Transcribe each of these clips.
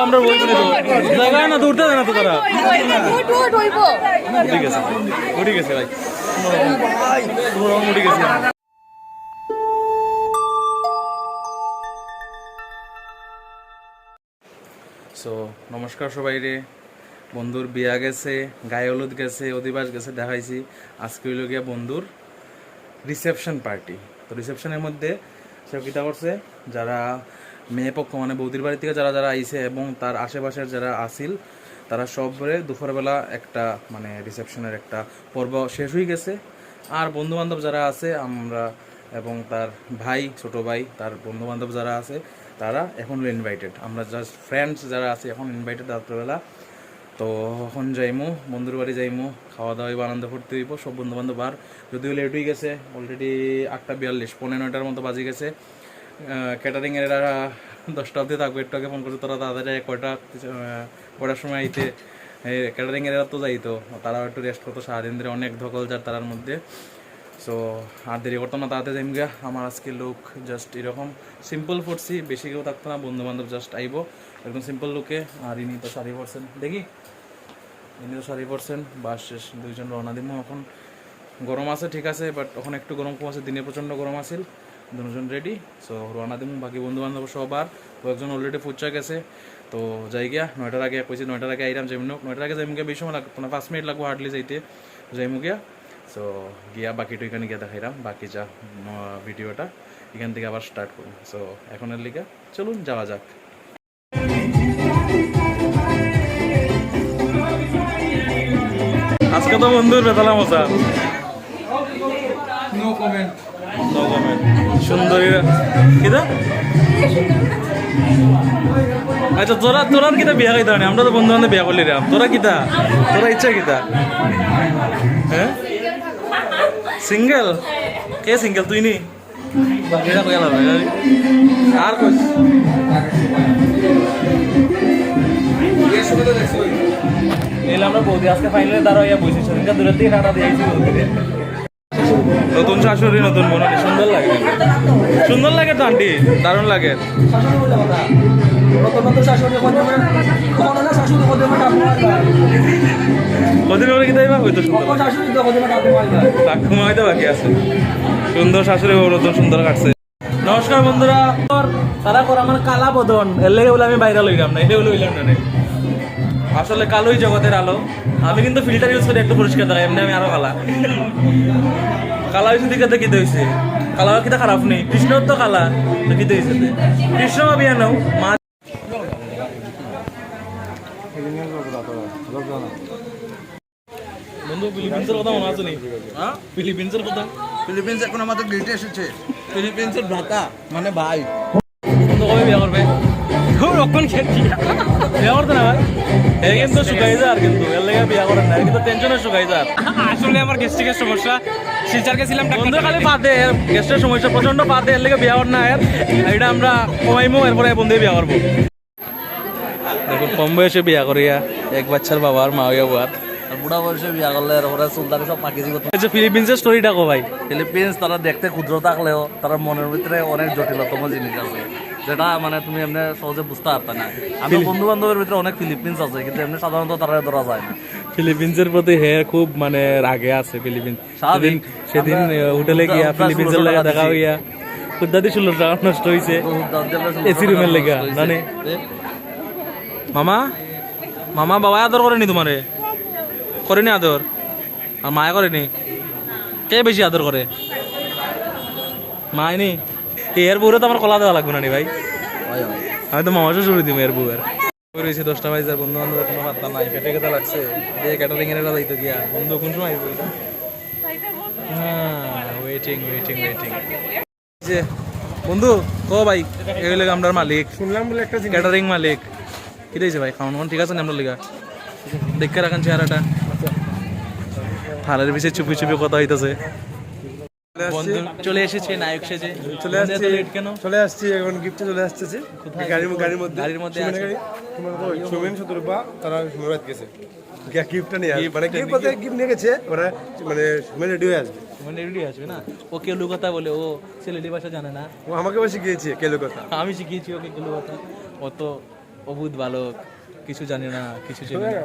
আমরা বলবো জায়গা না দৌড়তে দেয় না তো তারা উঠে গেছে ভাই উঠে গেছে। সো নমস্কার সবাই রে, বন্ধুর বিয়া গেছে, গায়ে হলুদ গেছে, অধিবাস গেছে, দেখাইছি। আজকে হইল গিয়া বন্ধুর রিসেপশন পার্টি। তো রিসেপশনের মধ্যে সে কিতা করছে, যারা মেয়ে পক্ষ মানে বৌদির বাড়ি থেকে যারা যারা আইছে এবং তার আশেপাশের যারা আসিল তারা সবরে দুপুরবেলা একটা মানে রিসেপশনের একটা পর্ব শেষ হয়ে গেছে। আর বন্ধুবান্ধব যারা আছে আমরা এবং তার ভাই, ছোট ভাই, তার বন্ধুবান্ধব যারা আছে তারা এখন ইনভাইটেড। আমরা জাস্ট ফ্রেন্ডস যারা আছে এখন ইনভাইটেড রাত্রবেলা। তো এখন যাইমু বন্ধুর বাড়ি যাইমু, খাওয়া দাওয়া আনন্দ করতে হইব সব বন্ধুবান্ধব। আর যদিও লেট হয়ে গেছে, অলরেডি 8:42, 9:15 মতো বাজে গেছে। ক্যাটারিংয়ের এরা 10টা অবধি থাকবে, একটু আগে ফোন করছে তারা তাড়াতাড়ি কয়টার সময় আইতে। ক্যাটারিংয়ের এরা তো যাইতো, তারাও একটু রেস্ট করতো, সারাদিন ধরে অনেক ধকল যার তারার মধ্যে। সো আর দেরি করতাম না, তাড়াতাড়ি যাইম গিয়া। আমার আজকে লুক জাস্ট এরকম সিম্পল পড়ছি, বেশি কেউ থাকতো না, বন্ধু বান্ধব জাস্ট আইব একদম সিম্পল লুকে। আর ইনি তো শাড়ি পরছেন, দেখি ইনি তো শাড়ি পরছেন। বাস শেষ, দুইজন রওনা দিব। এখন গরম আছে ঠিক আছে, বাট এখন একটু গরম কম আছে, দিনে প্রচণ্ড গরম আছিল। দুজন রেডি, সো রওনা দিব। বাকি বন্ধু বান্ধব সব আর কয়েকজন অলরেডি ফুচা গেছে। তো যাই গিয়া 9টার আগে কইছি, 9টার আগে আইরাম যাইম। 9টার আগে যাইম গিয়া, বেশি সময় লাগতো না, 5 মিনিট লাগবো হার্ডলি যাইতে। যাইমু গিয়া, সো গিয়া বাকিটা এখানে গিয়া দেখাইলাম, বাকি যা ভিডিওটা এখান থেকে আবার স্টার্ট করুন। সো এখনের লিগা চলুন যাওয়া যাক। আজকে তো বন্ধুর বেতলা মজা, নো কমেন্ট সুন্দরী কিদা। আচ্ছা তোরা কিতা বিয়া খাইতে হয়? আমরা তো বন্ধু বান্ধব বিয়া করলি রে, তোরা কিতা, তোরা ইচ্ছা কিতা? হ্যাঁ সিঙ্গেল? কে সিঙ্গেল? তুই নি এটা কইলা আর কই এলে আমরা বৌদি আজকে ফাইনালে দাঁড়া ইয়া বসেছি, সেদিনটা দূরের দিকে টাটা দিয়েছি বৌদিরে। নতুন শাশুড়ি নতুন বোন, সুন্দর লাগে, সুন্দর লাগে তো আন্টি, দারুণ লাগে। কদিন পরে কি দেবা হয়তো ঠাকুমা হয়তো বাকি আছে। সুন্দর শাশুড়ি বউ নতুন সুন্দর কাটছে। নমস্কার বন্ধুরা, তারা কর আমার কালা বদন, এর লেগে বলে আমি বাইরে লইলাম না, এটা বলে লইলাম না। আসলে কালোই জগতের আলো, আমি কিন্তু ফিল্টার ইউজ করি একটু পরিষ্কার দেখাই, এমনি আমি আরো কালা। কালা হয়েছে দিকে তো কিতে হয়েছে, কালা কিতা খারাপ নেই, কৃষ্ণর তো কালা তো কিতে হয়েছে, কৃষ্ণ বিয়া নাও মা। বন্ধু ফিলিপিন্সের কথা মনে আছে নি? ফিলিপিন্সের কথা, ফিলিপিন্স এখন আমাদের গেটে এসেছে। ফিলিপিন্সের ভ্রাতা মানে ভাই। বন্ধু কবে বিয়া করবে? রক্ষণ খেয়েছি বিয়া করতে না ভাই, এই কিন্তু শুকাই যায়। আর কিন্তু এর লেগে বিয়া করেন না, কিন্তু টেনশনে শুকাই যায়। আসলে আমার গ্যাস্ট্রিকের সমস্যা, শিলচর গেছিলাম, বন্ধু খালি পাতে গ্যাস্ট্রিকের সমস্যা প্রচন্ড পাতে, এর লেগে বিয়া করেন না। এটা আমরা কমাইমু, এরপরে বন্ধু বিয়া করবো। দেখুন কম বয়সে বিয়া করিয়া এক বাচ্চার বাবা আর মা হইয়া বাদ, বুড়া বয়সে বিয়া করলে ওরা সুলতানি সব পাকিয়ে দিব। ফিলিপিন্সের স্টোরিটা কো ভাই। ফিলিপিন্স তারা দেখতে ক্ষুদ্র থাকলেও তার মনের ভিতরে অনেক জটিলতম জিনিস আছে, যেটা মানে তুমি এমনি সহজে বুঝতে পারতে না। আমার বন্ধু বান্ধবের ভিতরে অনেক ফিলিপিন্স আছে, কিন্তু এমনি সাধারণত তারা ধরা যায় না। ফিলিপিন্সের প্রতি হে খুব মানে রাগে আছে ফিলিপিন্স। সেদিন হোটেলে গিয়া ফিলিপিন্সের লাগে দেখা হইয়া খুদ্দাদি 16 টাকা নষ্ট হয়েছে এসি রুমের লেগা। জানে মামা মামা বাবা আদর করেনি তোমারে? করেনি আদর? আর মায়া করেনি? কে বেশি আদর করে? মায়নি? এর বউরে তো আমার কলা দেওয়া লাগবে না নি ভাই, আমি তো মামা শ্বশুর দিব এর বউয়ের। রয়েছে 10টা বাজে, বন্ধু বান্ধব কোনো পাত্তা নাই, পেটে কেটে লাগছে। ক্যাটারিং এর যাইতো গিয়া বন্ধু কোন সময় আসবে? হ্যাঁ ওয়েটিং যে বন্ধু ও ভাই এগুলো আমরা মালিক শুনলাম বলে একটা ক্যাটারিং মালিক কি দিয়েছে ভাই? খাওয়ান ঠিক আছে না? আমরা লিগা দেখে রাখেন চেহারাটা, থালের পিছিয়ে চুপি চুপি কথা হইতেছে। চলে এসেছে নায়ক সেজে, চলে আসছে কেন? চলে আসছি এখন, গিফটে চলে আসতেছে গাড়ির মধ্যে আছে। সুমেন শতরূপা তারা সুমেরাত গেছে গিফটটা নিয়ে, মানে গিফট নিয়ে গেছে ওরা, মানে সুমেন রেডি হয়ে আসবে। রেডি আসবে না? ও কেলু কথা বলে, ও সিলেটি ভাষা জানে না। ও আমাকে শিখিয়েছে কেলু কথা, আমি শিখিয়েছি ওকে কেলু কথা। ও তো অবুধ বালক, কিছু জানি না, কিছু জানি না,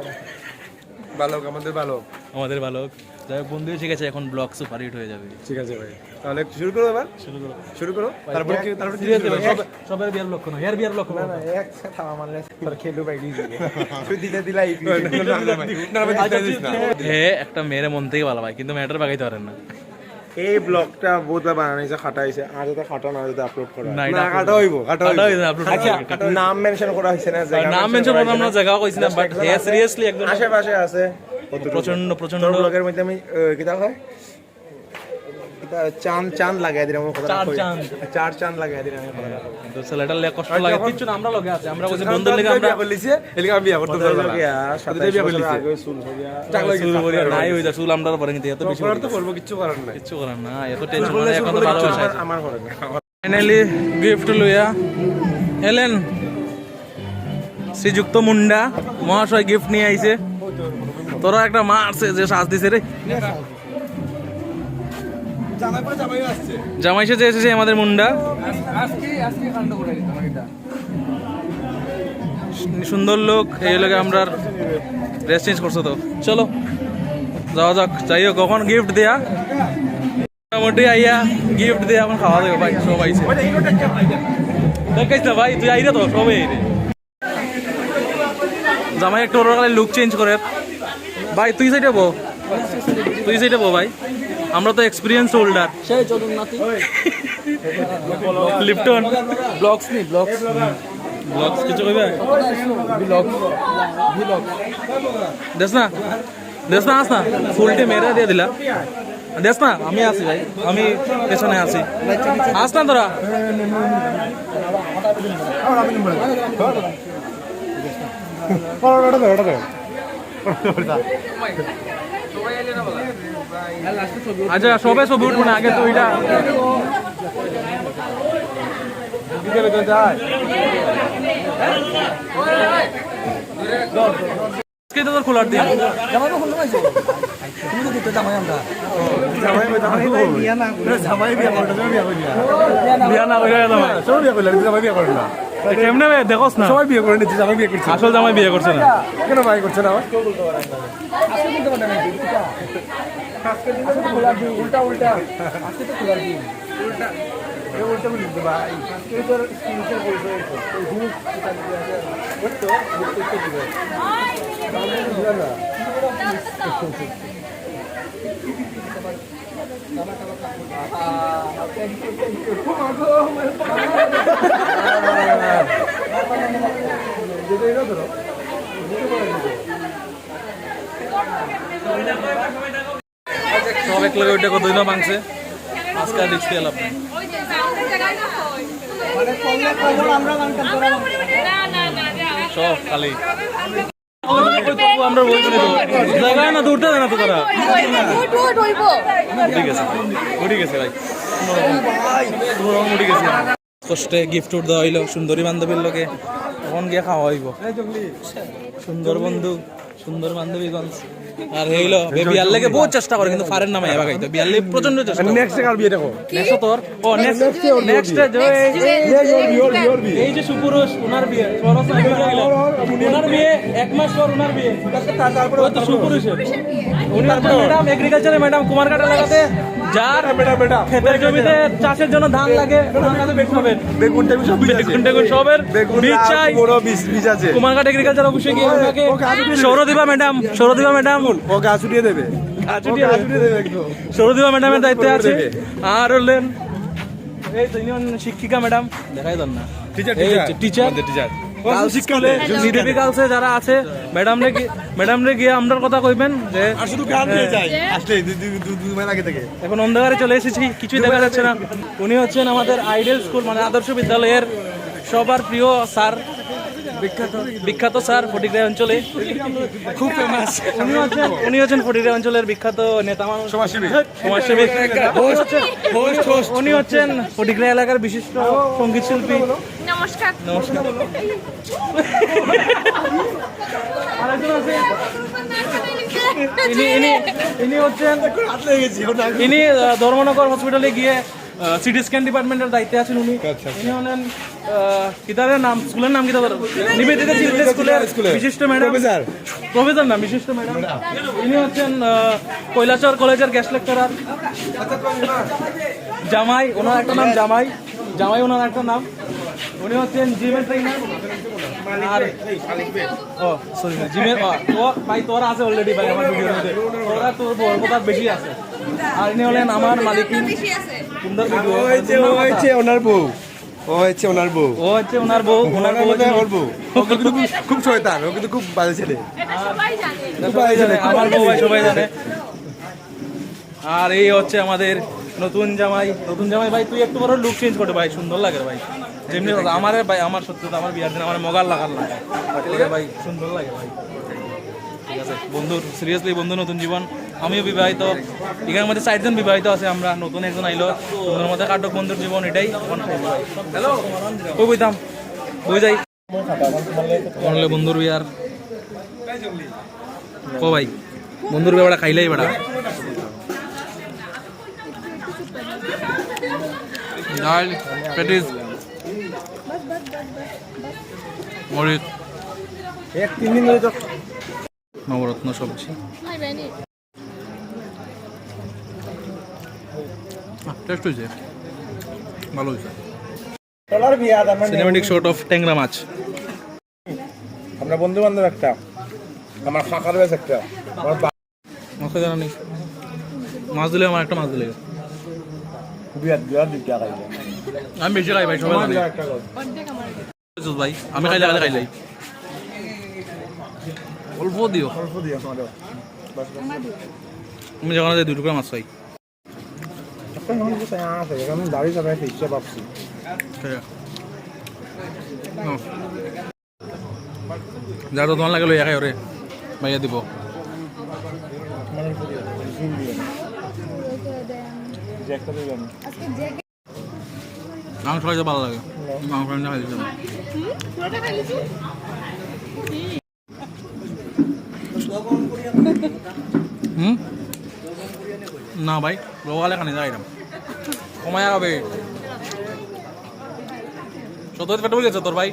বালক আমাদের বালক। আমাদের বালক। যাই হোক, বন্ধু এসে গেছে, এখন ব্লগ সুপার হিট হয়ে যাবে। ঠিক আছে ভাই, তাহলে শুরু করো এবার। শুরু করো। তারপরে কি সবার বিয়ার লক্ষণ, হেয়ার বিয়ার লক্ষণ। এক থামা মারলে তোর খেলু ভাই তুই দিতে দিলাই হে একটা মেয়ের মন থেকে ভালো ভাই, কিন্তু মেয়েটার বাগাইতে পারেন না। এই ব্লগটা বহুতবার বানাইছে, খাটা হইছে, আর যাতে খাটা না যাতে আপলোড করা না, হয়। এটা না খাটা হইব, খাটা হইব। আপলোড আচ্ছা, নাম মেনশন করা হইছে না, জায়গা নাম মেনশন করলাম না, জায়গা কইছিলাম, বাট হে সিরিয়াসলি একদম আশেপাশে আছে। প্রচন্ড প্রচন্ড তোর ব্লগের মধ্যে আমি কিতা হয়, কিতা চাঁদ চাঁদ লাগাই দিলাম, কথা চার কই। চাঁদ। চার চাঁদ লাগাই দিলাম কথা। কিন্তু ছেলেটার লে কষ্ট লাগে কিছু না, আমরা লগে আছে, আমরা কইছি বন্ধুর লাগি আমরা বিয়া করলিছে, এলিকা আমি বিয়া করতে পারবো না। বিয়া করলিছে আগে চুল হইয়া টাকলা চুল বলি নাই হইতা, চুল আমরা পরে কিন্তু এত বেশি করার তো করব, কিচ্ছু করার নাই। কিছু করার না, এত টেনশন মানে এখন তো ভালোবাসা আছে। আমার করে না। ফাইনালি গিফট লইয়া এলেন শ্রীযুক্ত মুন্ডা মহাশয়, গিফট নিয়ে আইছে। তোরা একটা মারছে যে সাজ দিছে রে, জামাই সেজে এসেছে আমাদের মুন্ডা। সুন্দর লোক, এই লোকে আমরা ড্রেস চেঞ্জ করছো তো, চলো যাওয়া যাক। যাই হোক, কখন গিফট দেয়া মোটামুটি আইয়া গিফট দেয়া এখন খাওয়া দেবে ভাই, সব আইছে। দেখাইছ না ভাই, তুই আইরে তো সবাই আইরে। জামাই একটু ওর লুক চেঞ্জ করে ভাই, তুই সাইডে বো, তুই সাইডে বো ভাই, আমরা তো এক্সপিরিয়েন্স হোল্ডার। লিপটন ব্লগস নি, ব্লগস ব্লগস কিছু কইবে, দেখ না দেখ না, আস না, ফুলটে মেরে দিয়ে দিলা, দেখ না, আমি আছি ভাই, আমি পেছনে আছি, আস না তোরা। আচ্ছা সবে ছবি উঠবো না, আগে তো ওইটা তোর খোলার দিন বিয়া না করে কেমনে দেখোস না, সবাই বিয়ে করে নিচ্ছে, জামাই বিয়ে করছে। আসল জামাই বিয়ে করছে না, কেন ভাই করছে না? উল্টা উল্টা সব এক লগে ওইটা কত দিন মাংসে, আজকে রিক্স এলাম সব খালি আমরা বলছি জায়গা না, দূরটা না তো তারা। ঠিক আছে, উঠে গেছে ভাই, উঠে গেছে। কষ্টে গিফট দেওয়া হইলো সুন্দরী বান্ধবীর লোকে, তখন গিয়ে খাওয়া হইব। সুন্দর বন্ধু, সুন্দর বান্ধবীগঞ্জ। আর হইলো বিয়ার লেগে বহুত চেষ্টা করে, কিন্তু ফারেন নামে এবার গাইতো বিয়ার লেগে প্রচন্ড চেষ্টা। নেক্সট কার বিয়ে দেখো, নেক্সট তোর ও নেক্সট এই যে সুপুরুষ, ওনার বিয়ে ওনার বিয়ে 1 মাস পর ওনার বিয়ে, তারপরে তো সুপুরুষের উনি ম্যাডাম এগ্রিকালচারে ম্যাডাম কুমারঘাট এলাকাতে, যার ক্ষেতের জমিতে চাষের জন্য ধান লাগে, বেগুন টেগুন সব বেগুন সবের বীজ চাই, বড় বীজ আছে। কুমারঘাট এগ্রিকালচার অফিসে গিয়ে ওনাকে সৌরদীপা ম্যাডাম ও গাছ উঠিয়ে দেবে, সৌরদীপা ম্যাডামের দায়িত্বে আছে। আর হলেন এই তো শিক্ষিকা ম্যাডাম, দেখাই দেন না, টিচার গার্লসে যারা আছে, ম্যাডাম রে গিয়ে আমরার কথা কইবেন যে শুধু গান দিয়ে যাই আসলে 2 মাস আগে থেকে। এখন অন্ধকারে চলে এসেছি, কিছুই দেখা যাচ্ছে না। উনি হচ্ছেন আমাদের আইডেল স্কুল মানে আদর্শ বিদ্যালয়ের সবার প্রিয় স্যার, বিখ্যাত স্যার ফটিকরাই অঞ্চলে খুব ফেমাস। উনি হচ্ছেন ফটিকরাই অঞ্চলের বিখ্যাত নেতা মানুষ, সমাজসেবী। উনি হচ্ছেন ফটিকরাই এলাকার বিশিষ্ট সঙ্গীত শিল্পী। নমস্কার। আরেকজন আছে, ইনি ধর্মনগর হসপিটালে গিয়ে সিটি স্ক্যান ডিপার্টমেন্টের দায়িত্বে আছেন উনি। আচ্ছা, উনি হলেন কিতাবের নাম, স্কুলের নাম কিতাব, নিবেদিতা চিলড্রেন স্কুলের বিশিষ্ট ম্যাডাম, প্রফেসর না বিশিষ্ট ম্যাডাম। ইনি হচ্ছেন কৈলাসহর কলেজের গেস্ট লেকচারার জামাই, ওনার একটা নাম জামাই, জামাই ওনার একটা নাম। উনি হচ্ছেন জিমের ট্রেনার। আর ও সরি না জিমের তোর ভাই তোর আছে অলরেডি ভাই আমার ভিডিওর মধ্যে, তোরা তোর বরকতার বেশি আছে। আর ইনি হলেন আমার মালিকিন, সুন্দর ভিডিও। ও হচ্ছে ওনার বউ, ও হচ্ছে ওনার বউ, ও হচ্ছে ওনার বউ, ওনার বউ হচ্ছে ওর বউ। ও কিন্তু খুব শয়তান, ও কিন্তু খুব বাজে ছেলে। সবাই জানে, আমার বউ ভাই সবাই জানে। আর এই হচ্ছে আমাদের নতুন জামাই। নতুন জামাই ভাই তুই একটু বড় লুক চেঞ্জ করতে ভাই, সুন্দর লাগে ভাই যেমনি আমার ভাই, আমার সত্যি তো আমার বিয়ার দিন আমার মগার লাগার লাগে ভাই, সুন্দর লাগে ভাই। ঠিক আছে বন্ধুর, সিরিয়াসলি বন্ধু নতুন জীবন। আমিও বিবাহিত, এখানের মধ্যে 4 জন বিবাহিত আছে, আমরা নতুন একজন আইলো, সুন্দর মধ্যে কাটক বন্ধুর জীবন, এটাই হ্যালো ওই বইতাম বই যাই বললে বন্ধুর বিয়ার ও ভাই বন্ধুর বিয়াটা খাইলেই বেড়া ডাল পেটিস মরিচ এক 3 দিন ধরে তো নবরত্ন সবজি টেস্ট হয়েছে, ভালো হয়েছে। টলার বিয়া আমরা সিনেমেটিক শট অফ ট্যাংরা মাছ। আমরা বন্ধু বান্ধব একটা, আমার কাকার বেশ একটা, আমার মাছে জানা নেই, মাছ দিলে আমার একটা মাছ দিলে বিয়া বিয়া দিতে খাইলে আমি বেশি খাই ভাই, সবাই জানে একটা কর ভাই, আমি খাইলে খাইলে খাইলাই অল্প দিও, অল্প দিও আমাদের আমি যখন 2 টুকরা মাছ খাই। একটা নন কিছু আছে, আমি দাড়ি চাপাই ফিশে ভাবছি যার তোমার লাগে লইয়া খাই ওরে ভাইয়া দিব। মানে জুম দিয়ে জ্যাকটা দিয়ে আমি মাংস খাইতে ভালো লাগে, মাংস খাইতে খাইতে না ভাই লোকালে খানি যাইলাম কমায় খাবে সত পেটে বলেছে তোর ভাই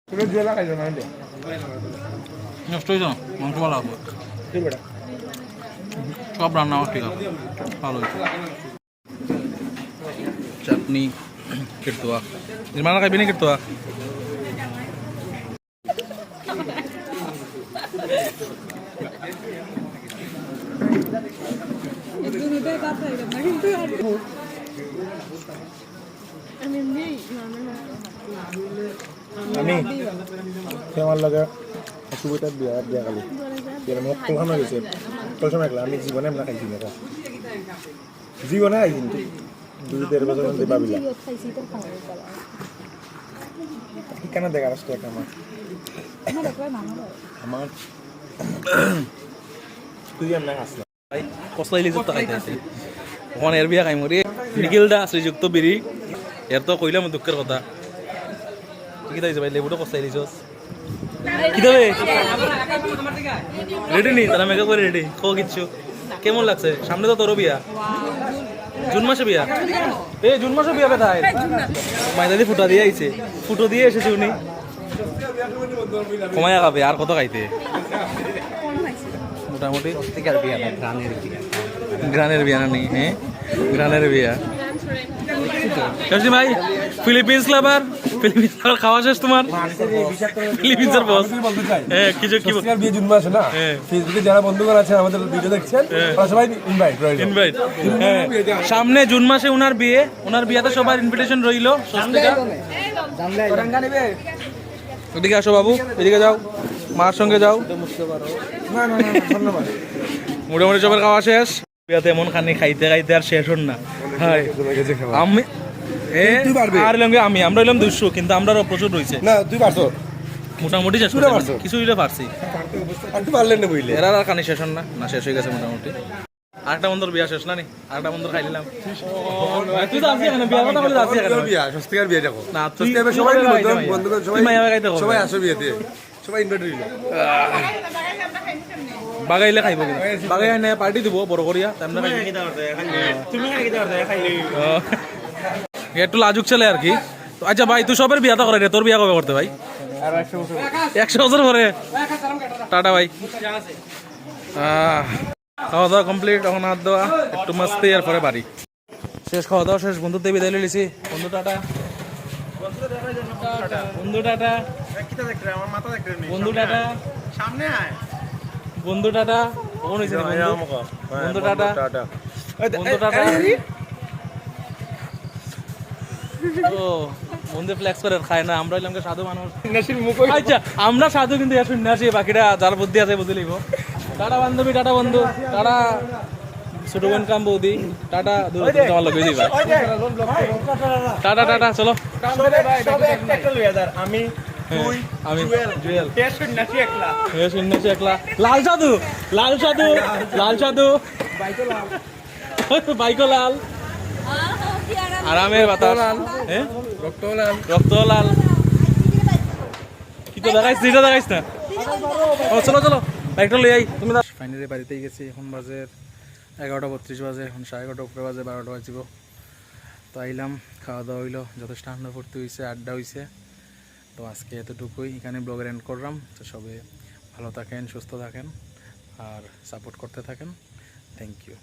তুমি জেলা খাইছো না দে নষ্ট হয়েছে না, মাংস ভালো হবে, ঠিক বেটা সব রান্না আমার ঠিক আছে, ভালো হয়েছে। চাটনি কিরতুয়া নির্মাণা খাইবি না কিরতুয়া আমি আমার লাগে সুবিধা বিয়া বিয়া খালি এর মত কোখানো গেছে তোর সময় আমি জীবনে আমরা খাইছি না জীবনে খাইছি 2-3 বছর ধরে ভাবিলা কেন দেখা আসতো একটা আমার তুই আমরা আসলাম ভাই কসলাই লিজত খাইতে আছে ওখানে এর বিয়া খাইম রে নিখিলদা শ্রীযুক্ত বিরি এর তো কইলাম দুঃখের কথা কি তাইছে ভাই লেবুটা কসলাই লিছস কি দেবে রেডি নি তারা মেকআপ করে রেডি কো কিচ্ছু কেমন লাগছে সামনে তো তোর বিয়া জুন মাসে বিয়া এই জুন মাসে বিয়া বেটায় মাইদাদি ফুটা দিয়ে আইছে ফুটো দিয়ে এসেছে উনি কমায়া খাবে আর কত খাইতে মোটামুটি গ্রানের বিয়া না নেই হ্যাঁ গ্রানের বিয়া ভাই ফিলিপিন্স লাভার ফিলিপিন্স খাওয়া শেষ তোমার ফিলিপিন্সের বস হ্যাঁ কিছু কি বিয়ে জুন মাসে না ফেসবুকে যারা বন্ধুগণ আছে আমাদের ভিডিও দেখছেন তারা সবাই ইনভাইট হ্যাঁ সামনে জুন মাসে ওনার বিয়ে, ওনার বিয়েতে সবার ইনভিটেশন রইলো। এদিকে আসো বাবু, এদিকে যাও, মার সঙ্গে যাও। মোটামুটি সবার খাওয়া শেষ, বিয়াতে এমন খানি খাইতে খাইতে আর শেষ হন না। হাই আমি আর আমি আমরা হইলাম 200 কিন্তু আমরা প্রচুর রয়েছে না তুই পারছো মোটামুটি শেষ কিছু হইলে পারছি আর তুই পারলেন না বুঝলে এরা আর খানি শেষ হন না, না শেষ হয়ে গেছে মোটামুটি। আরেকটা বন্ধুর বিয়া শেষ না নি, আরেকটা বন্ধুর খাই নিলাম। তুই তো আসি এখানে বিয়া কথা বলে আসি এখানে বিয়া স্বস্তিকার বিয়ে দেখো না তুই সবাই বন্ধুগণ সবাই আসো বিয়েতে সবাই ইনভাইট রইল। বাগাইলে খাইব কিন্তু বাগাই আনে পার্টি দিব বড় করিয়া তেমন একটু লাজুক ছেলে আর কি। তো আচ্ছা ভাই তুই সবের বিয়াটা করে রে, তোর বিয়া কবে করতে ভাই? 100 বছর পরে। টাটা ভাই। খাওয়া দাওয়া কমপ্লিট, এখন হাত দেওয়া একটু মাস্তি আর পরে বাড়ি। শেষ খাওয়া দাওয়া শেষ, বন্ধুর দেবী বিদায় লিছি। বন্ধু টাটা, বন্ধু টাটা, বন্ধু টাটা, বন্ধু টাটা, কোন হইছে বন্ধু টাটা, বন্ধু টাটা। ও বন্ধু ফ্লেক্স করে খায় না, আমরা হইলাম সাধু মানুষ। আচ্ছা আমরা সাধু কিন্তু সন্ন্যাসী, বাকিরা যার বুদ্ধি আছে বুঝে লিব। টাটা বান্ধবী, টাটা বন্ধু, টাটা ছোট বোন কাম বৌদি, টাটা তোমার লোক দিবা, টাটা টাটা চলো। আমি জুয়েল, সন্ন্যাসী একলা, লাল সাধু, লাল সাধু, লাল সাধু, বাইকো লাল, আরামের বাতাস, রক্ত লাল। কি তো দেখাইছ, এটা দেখাইছ না। ও চলো চলো বাইকটা লই আই। তুমি ফাইনালি বাড়িতেই গেছি, এখন বাজে 11:32 বাজে, এখন 11:30 উপরে বাজে, 12টা বাজিব। তো আইলাম, খাওয়া দাওয়া হইলো, যথেষ্ট আনন্দ ফুর্তি হয়েছে, আড্ডা হয়েছে। তো আজকে এতটুকুই, এখানে ব্লগের এন্ড করলাম। তো সবে ভালো থাকেন, সুস্থ থাকেন আর সাপোর্ট করতে থাকেন। Thank you.